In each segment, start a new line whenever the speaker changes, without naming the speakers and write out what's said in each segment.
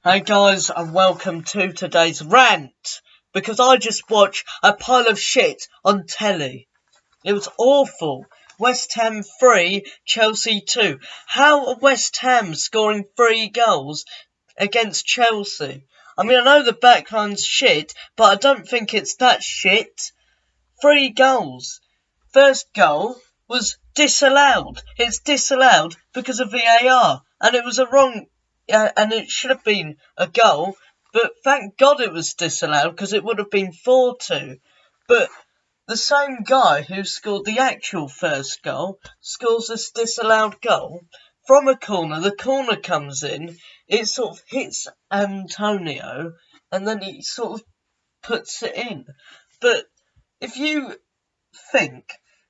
Hey guys, and welcome to today's rant. Because I just watched a pile of shit on telly. It was awful. West Ham 3, Chelsea 2. How are West Ham scoring 3 goals against Chelsea? I mean, I know the backline's shit, but I don't think it's that shit. 3 goals. First goal was disallowed. It's disallowed because of VAR, and it was a wrong, and it should have been a goal. But thank God it was disallowed because it would have been 4-2. But the same guy who scored the actual first goal scores this disallowed goal from a corner. The corner comes in, it sort of hits Antonio, and then he sort of puts it in. But if you think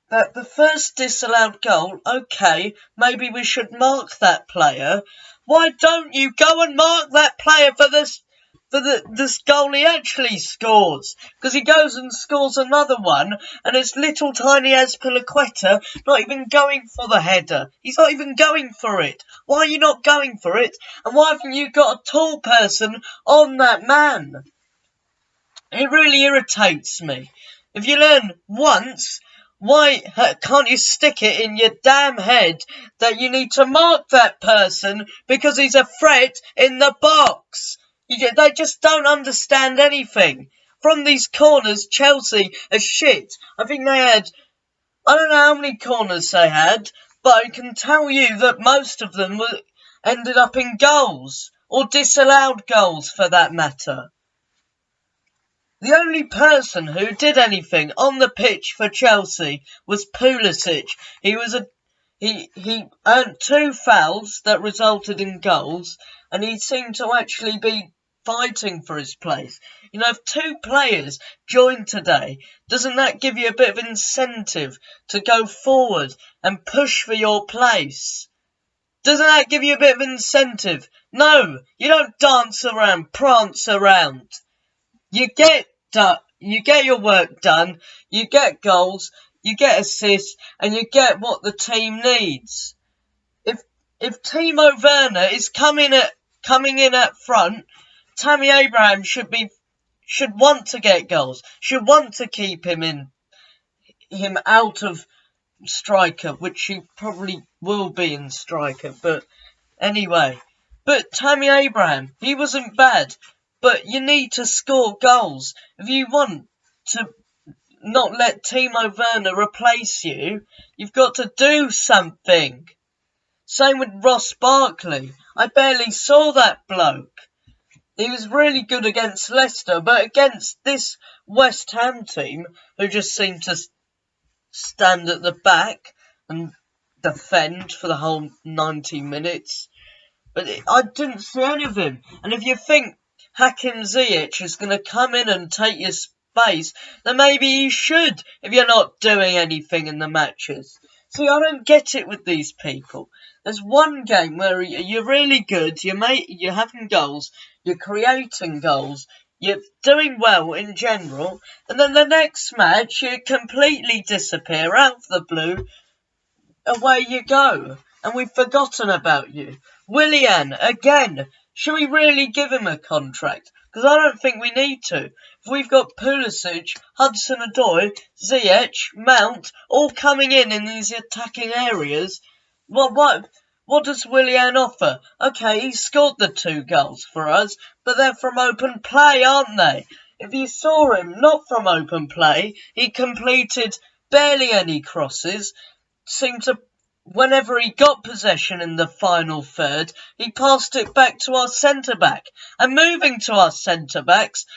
that the first disallowed goal, okay, maybe we should mark that player. Why don't you go and mark that player for this goal he actually scores? Because he goes and scores another one, and it's little tiny Azpilicueta not even going for the header. He's not even going for it. Why are you not going for it? And why haven't you got a tall person on that man? It really irritates me. If you learn once, why can't you stick it in your damn head that you need to mark that person because he's a threat in the box? They just don't understand anything. From these corners, Chelsea are shit. I think they had, I don't know how many corners they had, but I can tell you that most of them ended up in goals, or disallowed goals for that matter. The only person who did anything on the pitch for Chelsea was Pulisic. He earned 2 fouls that resulted in goals, and he seemed to actually be fighting for his place. You know, if 2 players joined today, doesn't that give you a bit of incentive to go forward and push for your place? Doesn't that give you a bit of incentive? No, you don't dance around, prance around. You get your work done, you get goals, you get assists, and you get what the team needs. If Timo Werner is coming in at front, Tammy Abraham should want to get goals, should want to keep him out of striker, which he probably will be in striker, but anyway. But Tammy Abraham, he wasn't bad. But you need to score goals. If you want to not let Timo Werner replace you, you've got to do something. Same with Ross Barkley. I barely saw that bloke. He was really good against Leicester, but against this West Ham team, who just seemed to stand at the back and defend for the whole 90 minutes. But I didn't see any of him. And if you think Hakim Ziyech is going to come in and take your space, then maybe you should if you're not doing anything in the matches. See, I don't get it with these people. There's one game where you're really good, you're having goals, you're creating goals, you're doing well in general, and then the next match you completely disappear out of the blue, away you go, and we've forgotten about you. Willian, again, should we really give him a contract? Because I don't think we need to. If we've got Pulisic, Hudson-Odoi, Ziyech, Mount, all coming in these attacking areas, what does Willian offer? Okay, he scored the 2 goals for us, but they're from open play, aren't they? If you saw him not from open play, he completed barely any crosses, seemed to, whenever he got possession in the final third, he passed it back to our centre-back. And moving to our centre-backs,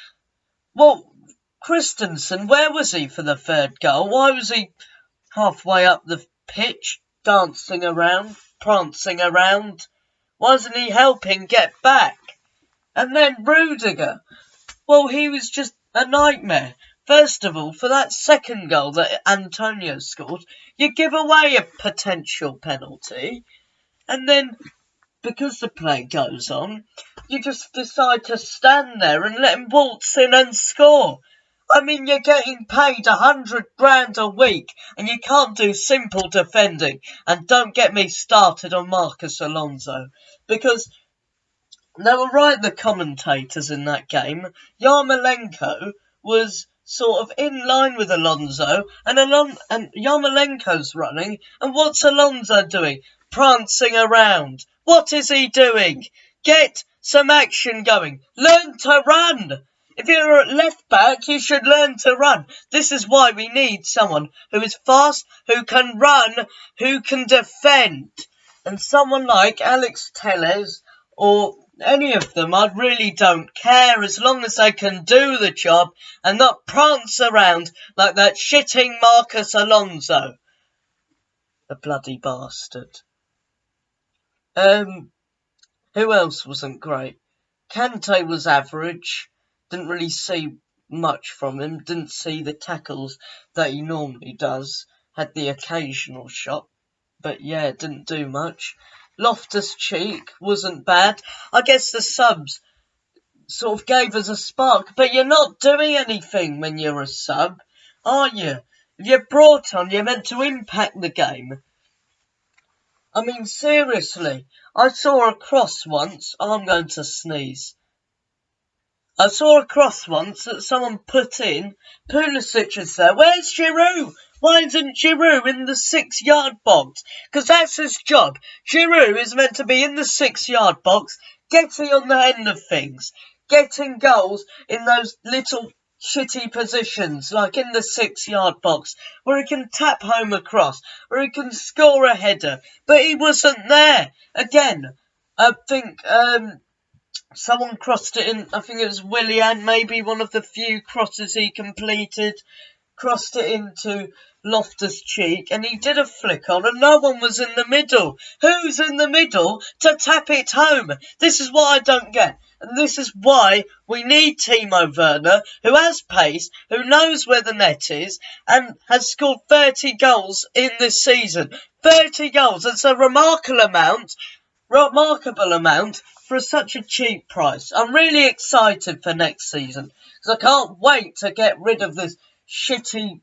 well, Christensen, where was he for the 3rd goal? Why was he halfway up the pitch, dancing around, prancing around? Why wasn't he helping get back? And then Rudiger, well, he was just a nightmare. First of all, for that 2nd goal that Antonio scored, you give away a potential penalty, and then, because the play goes on, you just decide to stand there and let him waltz in and score. I mean, you're getting paid 100 grand a week, and you can't do simple defending. And don't get me started on Marcus Alonso, because They were right, the commentators in that game. Yarmolenko was sort of in line with Alonso, and Yarmolenko's running, and what's Alonso doing? Prancing around. What is he doing? Get some action going. Learn to run. If you're at left back, you should learn to run. This is why we need someone who is fast, who can run, who can defend. And someone like Alex Telles or any of them, I really don't care as long as they can do the job and not prance around like that shitting Marcus Alonso. The bloody bastard. Who else wasn't great? Kante was average. Didn't really see much from him. Didn't see the tackles that he normally does. Had the occasional shot. But yeah, didn't do much. Loftus-Cheek wasn't bad. I guess the subs sort of gave us a spark. But you're not doing anything when you're a sub, are you? If you're brought on, you're meant to impact the game. I mean, seriously. I saw a cross once. I'm going to sneeze. I saw a cross once that someone put in. Pulisic is there. Where's Giroud? Why isn't Giroud in the 6-yard box? Because that's his job. Giroud is meant to be in the 6-yard box, getting on the end of things, getting goals in those little shitty positions, like in the 6-yard box, where he can tap home a cross, where he can score a header. But he wasn't there. Again, I think someone crossed it in. I think it was Willian, maybe one of the few crosses he completed. Crossed it into Loftus-Cheek, and he did a flick on, and no one was in the middle. Who's in the middle to tap it home? This is what I don't get. And this is why we need Timo Werner, who has pace, who knows where the net is, and has scored 30 goals in this season. 30 goals, that's a remarkable amount for such a cheap price. I'm really excited for next season, because I can't wait to get rid of this shitty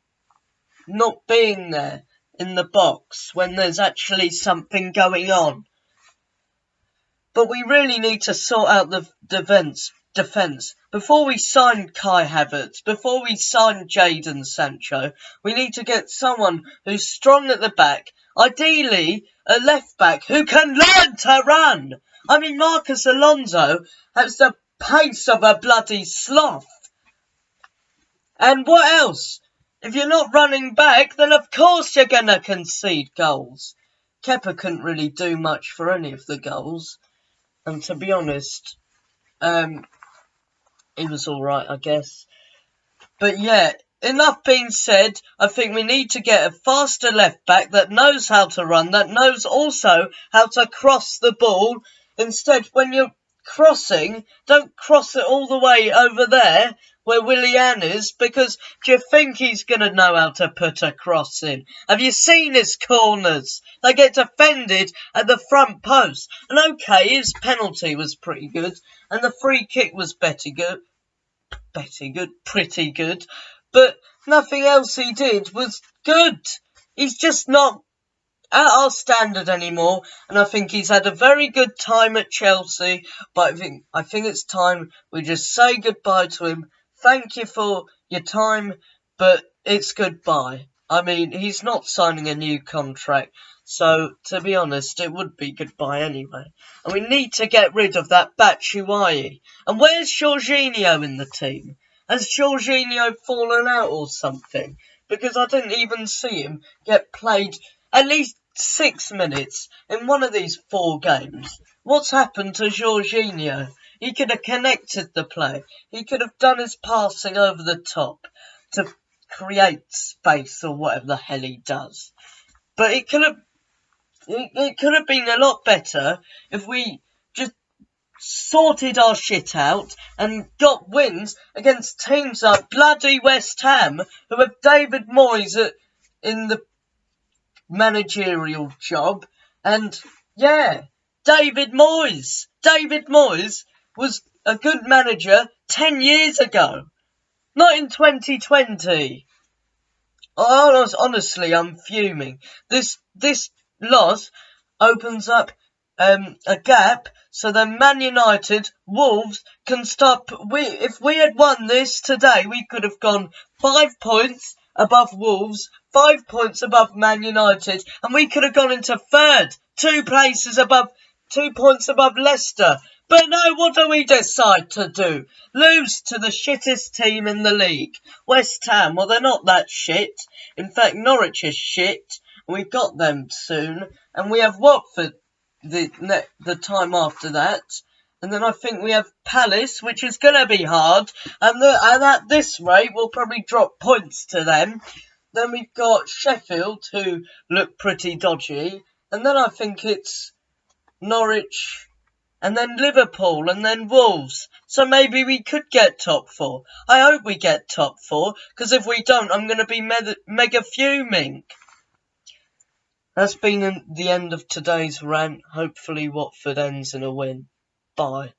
not being there in the box when there's actually something going on. But we really need to sort out the defence. Before we sign Kai Havertz, before we sign Jadon Sancho, we need to get someone who's strong at the back, ideally a left back who can learn to run. I mean, Marcus Alonso has the pace of a bloody sloth. And what else? If you're not running back, then of course you're going to concede goals. Kepa couldn't really do much for any of the goals. And to be honest, he was alright, I guess. But yeah, enough being said, I think we need to get a faster left back that knows how to run, that knows also how to cross the ball. Instead, when you're crossing, don't cross it all the way over there where Willian is, because do you think he's going to know how to put a cross in? Have you seen his corners? They get defended at the front post. And okay, his penalty was pretty good, and the free kick was pretty good, but nothing else he did was good. He's just not at our standard anymore, and I think he's had a very good time at Chelsea, but I think it's time we just say goodbye to him. Thank you for your time, but it's goodbye. I mean, he's not signing a new contract, so to be honest, it would be goodbye anyway. And we need to get rid of that Batshuayi. And where's Jorginho in the team? Has Jorginho fallen out or something? Because I didn't even see him get played at least 6 minutes in one of these 4 games. What's happened to Jorginho? He could have connected the play. He could have done his passing over the top to create space or whatever the hell he does. But it could have been a lot better if we just sorted our shit out and got wins against teams like bloody West Ham, who have David Moyes in the managerial job. And yeah, David Moyes was a good manager 10 years ago, not in 2020. Honestly, I'm fuming. This loss opens up a gap So then Man United, Wolves can stop. If we had won this today, we could have gone 5 points above Wolves, 5 points above Man United, and we could have gone into third, 2 points above Leicester. But no, what do we decide to do? Lose to the shittest team in the league, West Ham. Well, they're not that shit. In fact, Norwich is shit. We've got them soon, and we have Watford the time after that, and then I think we have Palace, which is going to be hard, and at this rate we'll probably drop points to them. Then we've got Sheffield, who look pretty dodgy, and then I think it's Norwich, and then Liverpool, and then Wolves. So maybe we could get top 4. I hope we get top 4, because if we don't, I'm going to be mega fuming. That's been the end of today's rant. Hopefully Watford ends in a win. Bye.